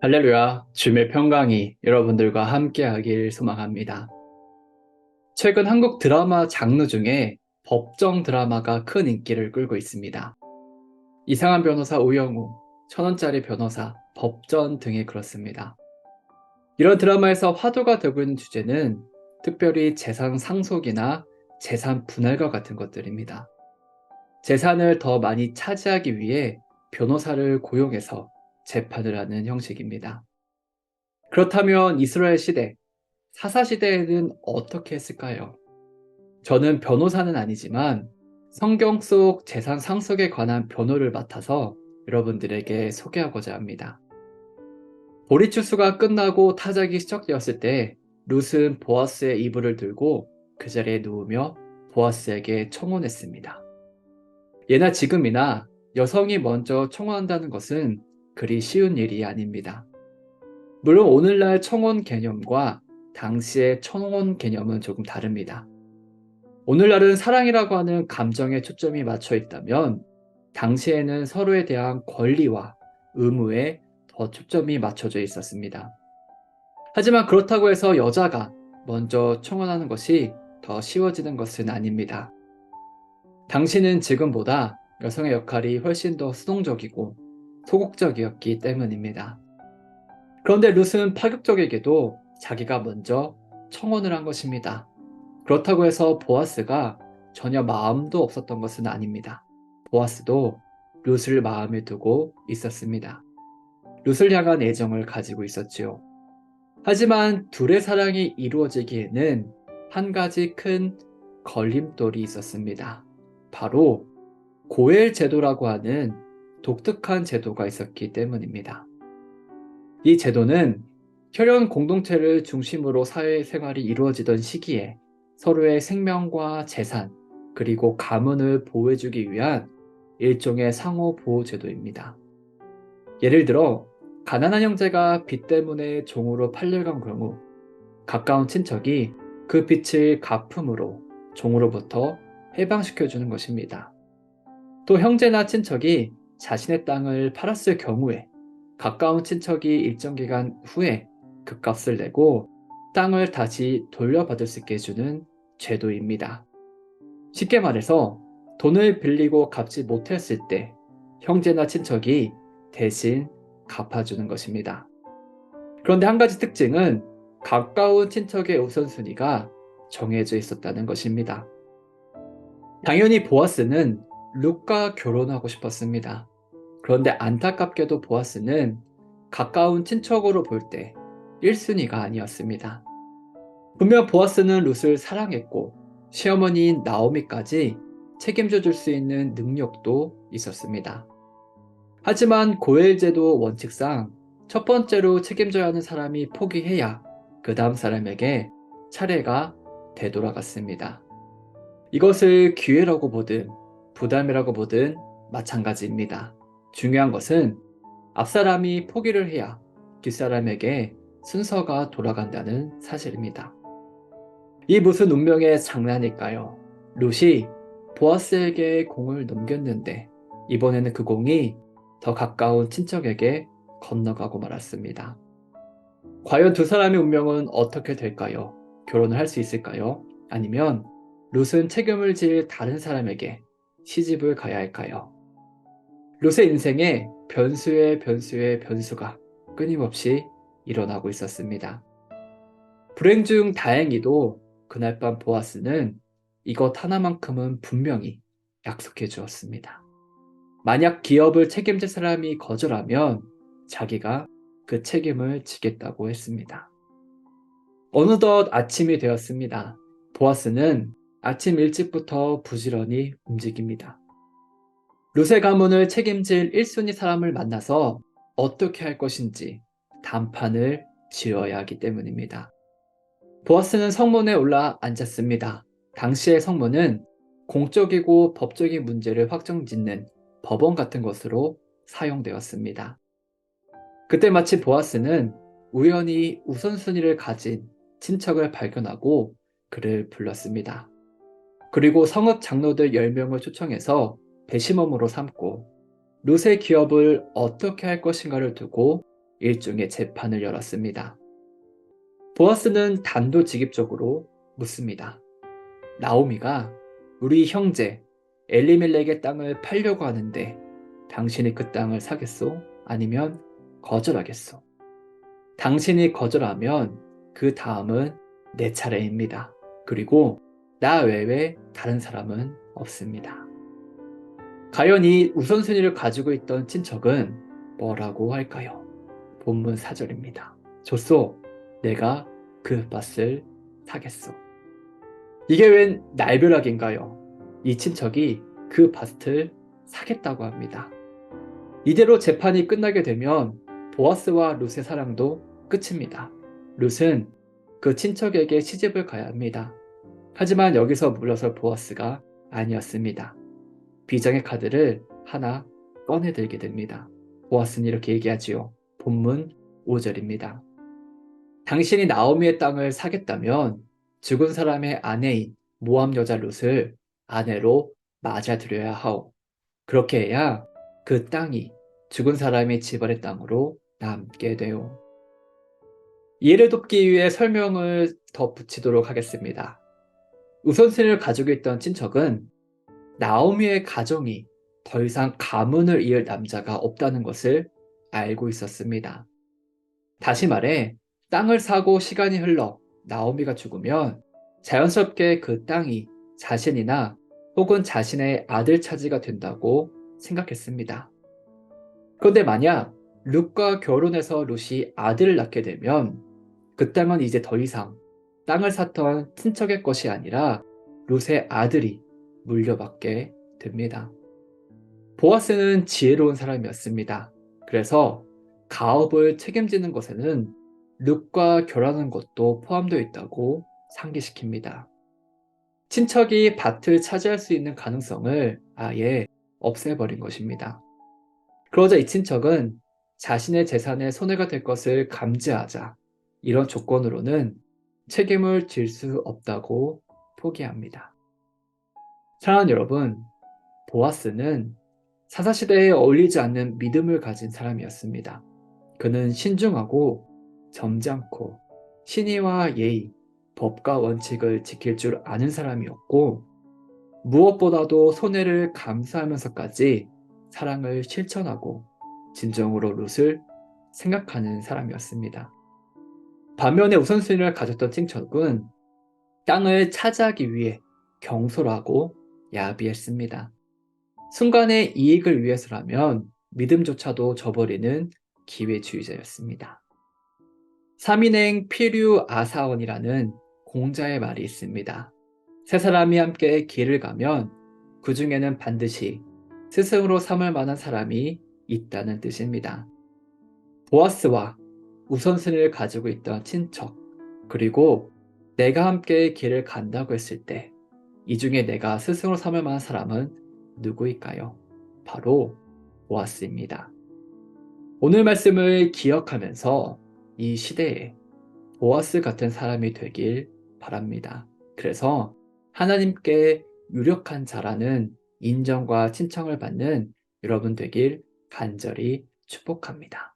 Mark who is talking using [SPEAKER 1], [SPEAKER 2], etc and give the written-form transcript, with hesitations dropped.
[SPEAKER 1] 할렐루야, 주의 평강이 여러분들과 함께하길 소망합니다. 최근 한국 드라마 장르 중에 법정 드라마가 큰 인기를 끌고 있습니다. 이상한 변호사 오영우, 1,000원짜리 변호사, 법전 등이 그렇습니다. 이런 드라마에서 화두가 되고 있는 주제는 특별히 재산 상속이나 재산 분할과 같은 것들입니다. 재산을 더 많이 차지하기 위해 변호사를 고용해서 재판을 하는 형식입니다. 그렇다면 이스라엘 시대, 사사시대에는 어떻게 했을까요? 저는 변호사는 아니지만 성경 속 재산 상속에 관한 변호를 맡아서 여러분들에게 소개하고자 합니다. 보리추수가 끝나고 타작이 시작되었을 때 룻은 보아스의 이불을 들고 그 자리에 누우며 보아스에게 청혼했습니다. 예나 지금이나 여성이 먼저 청혼한다는 것은 그리 쉬운 일이 아닙니다. 물론 오늘날 청혼 개념과 당시의 청혼 개념은 조금 다릅니다. 오늘날은 사랑이라고 하는 감정에 초점이 맞춰 있다면 당시에는 서로에 대한 권리와 의무에 더 초점이 맞춰져 있었습니다. 하지만 그렇다고 해서 여자가 먼저 청혼하는 것이 더 쉬워지는 것은 아닙니다. 당시는 지금보다 여성의 역할이 훨씬 더 수동적이고 소극적이었기 때문입니다. 그런데 룻은 파격적이게도 자기가 먼저 청혼을 한 것입니다. 그렇다고 해서 보아스가 전혀 마음도 없었던 것은 아닙니다. 보아스도 룻을 마음에 두고 있었습니다. 룻을 향한 애정을 가지고 있었지요. 하지만 둘의 사랑이 이루어지기에는 한 가지 큰 걸림돌이 있었습니다. 바로 고엘 제도라고 하는 독특한 제도가 있었기 때문입니다. 이 제도는 혈연 공동체를 중심으로 사회생활이 이루어지던 시기에 서로의 생명과 재산, 그리고 가문을 보호해주기 위한 일종의 상호 보호 제도입니다. 예를 들어, 가난한 형제가 빚 때문에 종으로 팔려간 경우, 가까운 친척이 그 빚을 갚음으로 종으로부터 해방시켜주는 것입니다. 또 형제나 친척이 자신의 땅을 팔았을 경우에 가까운 친척이 일정 기간 후에 그 값을 내고 땅을 다시 돌려받을 수 있게 해주는 제도입니다. 쉽게 말해서 돈을 빌리고 갚지 못했을 때 형제나 친척이 대신 갚아주는 것입니다. 그런데 한 가지 특징은 가까운 친척의 우선순위가 정해져 있었다는 것입니다. 당연히 보아스는 룻과 결혼하고 싶었습니다. 그런데 안타깝게도 보아스는 가까운 친척으로 볼 때 1순위가 아니었습니다. 분명 보아스는 룻을 사랑했고 시어머니인 나오미까지 책임져 줄 수 있는 능력도 있었습니다. 하지만 고엘제도 원칙상 첫 번째로 책임져야 하는 사람이 포기해야 그 다음 사람에게 차례가 되돌아갔습니다. 이것을 기회라고 보든 부담이라고 보든 마찬가지입니다. 중요한 것은 앞사람이 포기를 해야 뒷사람에게 순서가 돌아간다는 사실입니다. 이 무슨 운명의 장난일까요? 룻이 보아스에게 공을 넘겼는데 이번에는 그 공이 더 가까운 친척에게 건너가고 말았습니다. 과연 두 사람의 운명은 어떻게 될까요? 결혼을 할 수 있을까요? 아니면 룻은 책임을 질 다른 사람에게 시집을 가야 할까요? 룻의 인생에 변수의 변수의 변수가 끊임없이 일어나고 있었습니다. 불행 중 다행히도 그날 밤 보아스는 이것 하나만큼은 분명히 약속해 주었습니다. 만약 기업을 책임질 사람이 거절하면 자기가 그 책임을 지겠다고 했습니다. 어느덧 아침이 되었습니다. 보아스는 아침 일찍부터 부지런히 움직입니다. 룻의 가문을 책임질 1순위 사람을 만나서 어떻게 할 것인지 단판을 지어야 하기 때문입니다. 보아스는 성문에 올라 앉았습니다. 당시의 성문은 공적이고 법적인 문제를 확정짓는 법원 같은 것으로 사용되었습니다. 그때 마침 보아스는 우연히 우선순위를 가진 친척을 발견하고 그를 불렀습니다. 그리고 성읍 장로들 10명을 초청해서 배심원으로 삼고 룻의 기업을 어떻게 할 것인가를 두고 일종의 재판을 열었습니다. 보아스는 단도직입적으로 묻습니다. 나오미가 우리 형제 엘리멜렉의 땅을 팔려고 하는데 당신이 그 땅을 사겠소? 아니면 거절하겠소? 당신이 거절하면 그 다음은 내 차례입니다. 그리고 나 외에 다른 사람은 없습니다. 과연 이 우선순위를 가지고 있던 친척은 뭐라고 할까요? 본문 4절입니다. 줬소, 내가 그 밭을 사겠소. 이게 웬 날벼락인가요? 이 친척이 그 밭을 사겠다고 합니다. 이대로 재판이 끝나게 되면 보아스와 룻의 사랑도 끝입니다. 룻은 그 친척에게 시집을 가야 합니다. 하지만 여기서 물러설 보아스가 아니었습니다. 비장의 카드를 하나 꺼내들게 됩니다. 보아스는 이렇게 얘기하지요. 본문 5절입니다. 당신이 나오미의 땅을 사겠다면 죽은 사람의 아내인 모압 여자 룻을 아내로 맞아들여야 하오. 그렇게 해야 그 땅이 죽은 사람의 집안의 땅으로 남게 돼요. 이해를 돕기 위해 설명을 더 붙이도록 하겠습니다. 우선순위를 가지고 있던 친척은 나오미의 가정이 더 이상 가문을 이을 남자가 없다는 것을 알고 있었습니다. 다시 말해 땅을 사고 시간이 흘러 나오미가 죽으면 자연스럽게 그 땅이 자신이나 혹은 자신의 아들 차지가 된다고 생각했습니다. 그런데 만약 룻과 결혼해서 룻이 아들을 낳게 되면 그 땅은 이제 더 이상 땅을 샀던 친척의 것이 아니라 룻의 아들이 물려받게 됩니다. 보아스는 지혜로운 사람이었습니다. 그래서 가업을 책임지는 것에는 룻과 결혼하는 것도 포함되어 있다고 상기시킵니다. 친척이 밭을 차지할 수 있는 가능성을 아예 없애버린 것입니다. 그러자 이 친척은 자신의 재산에 손해가 될 것을 감지하자 이런 조건으로는 책임을 질 수 없다고 포기합니다. 사랑하는 여러분, 보아스는 사사시대에 어울리지 않는 믿음을 가진 사람이었습니다. 그는 신중하고 점잖고 신의와 예의, 법과 원칙을 지킬 줄 아는 사람이었고 무엇보다도 손해를 감수하면서까지 사랑을 실천하고 진정으로 룻을 생각하는 사람이었습니다. 반면에 우선순위를 가졌던 친척은 땅을 차지하기 위해 경솔하고 야비했습니다. 순간의 이익을 위해서라면 믿음조차도 저버리는 기회주의자였습니다. 3인행 피류 아사원이라는 공자의 말이 있습니다. 세 사람이 함께 길을 가면 그 중에는 반드시 스승으로 삼을 만한 사람이 있다는 뜻입니다. 보아스와 우선순위를 가지고 있던 친척, 그리고 내가 함께 길을 간다고 했을 때 이 중에 내가 스승으로 삼을 만한 사람은 누구일까요? 바로 보아스입니다. 오늘 말씀을 기억하면서 이 시대에 보아스 같은 사람이 되길 바랍니다. 그래서 하나님께 유력한 자라는 인정과 칭찬을 받는 여러분 되길 간절히 축복합니다.